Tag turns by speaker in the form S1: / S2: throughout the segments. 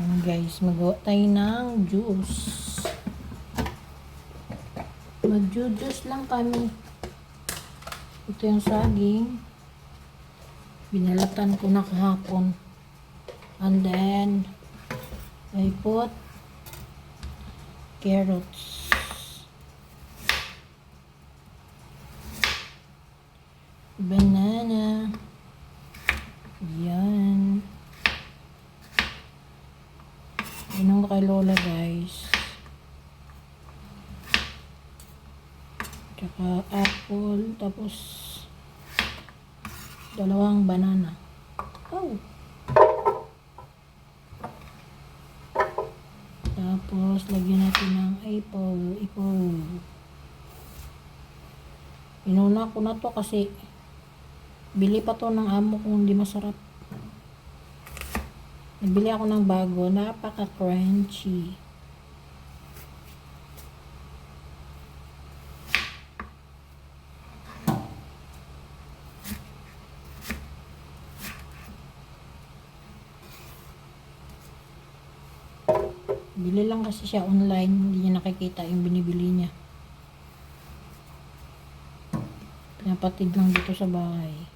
S1: Ayan guys, magawa tayo ng juice. Mag-juice lang kami. Ito yung saging. Binalatan ko na kahapon. And then, I put carrots. Banana. Yan. Inom kay Lola guys. Tsaka apple. Tapos dalawang banana. Oh. Tapos lagyan natin ng apple. Inuna ko na to kasi bili pa to ng amo kung hindi masarap. Nagbili ako ng bago, napaka-crunchy. Bili lang kasi siya online, hindi niya nakikita yung binibili niya. Pinapatid lang dito sa bahay.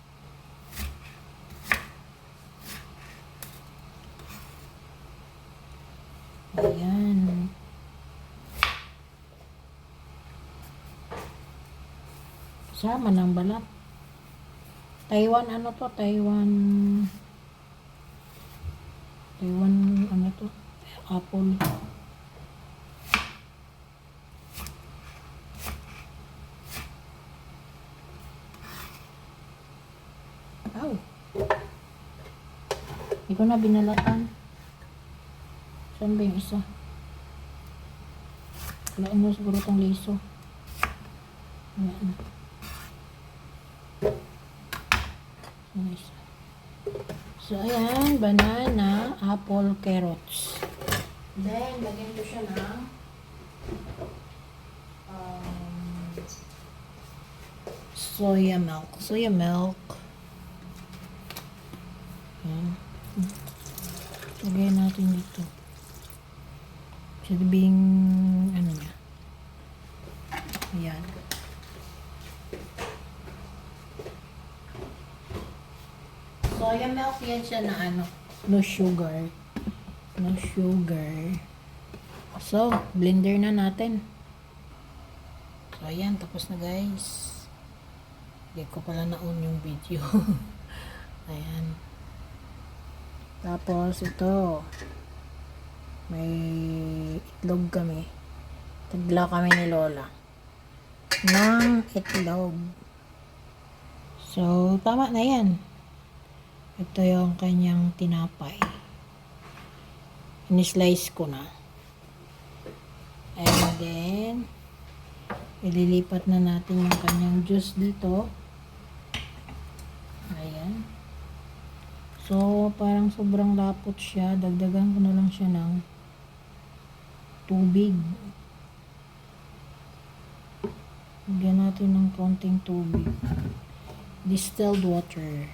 S1: Ayan. Sama ng balat. Taiwan ano to? Taiwan ano to? Apple. Ow. Hindi ko na binalatan. Saan ba yung isa? Kailangan mo siguro itong liso. Ayan. Yung isa. So, ayan. Banana, apple, carrots. Then, lagyan ko siya ng soya milk. Soya milk. Ayan. Lagyan natin dito. Sabing ano niya. Ayan. Soya milk yan siya na ano, no sugar. No sugar. So, blender na natin. So, ayan. Tapos na guys. Hindi ko pala na-on yung video. Ayan. Tapos, ito. May itlog kami. Tagla kami ni Lola ng itlog. So, tama na yan. Ito yung kanyang tinapay. In-slice ko na. And then, ililipat na natin yung kanyang juice dito. Ayan. So, parang sobrang lapot siya. Dagdagan ko na lang siya ng tubig. Lagyan natin ng konting tubig. Distilled water.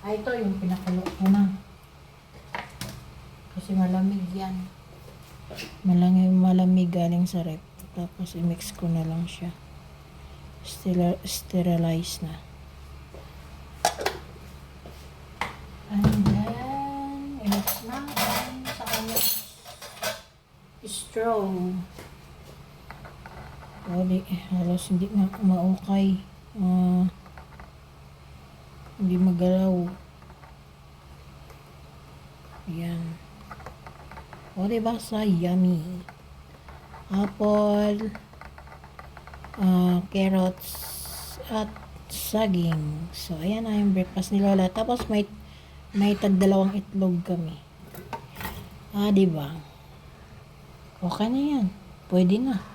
S1: Ito yung pinakulo ko na. Kasi malamig yan. Malamig galing sa rep. Tapos i-mix ko na lang siya. Sterilize na. And then, i-mix natin sa kanyang straw. Halos hindi nga maukay. Hindi magalaw. Ayan. O diba sa yummy. Apple, carrots, at saging. So, ayan na yung breakfast ni Lola. Tapos may tag-dalawang itlog kami. Diba? Okay na yan. Pwede na.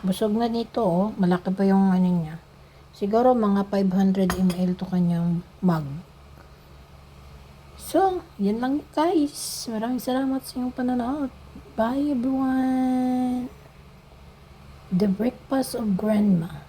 S1: Busog na dito, oh. Malaki pa yung ano niya. Siguro mga 500 ml to kanyang mug. So, yan lang guys. Maraming salamat sa inyong panonood. Bye everyone. The Breakfast of Grandma.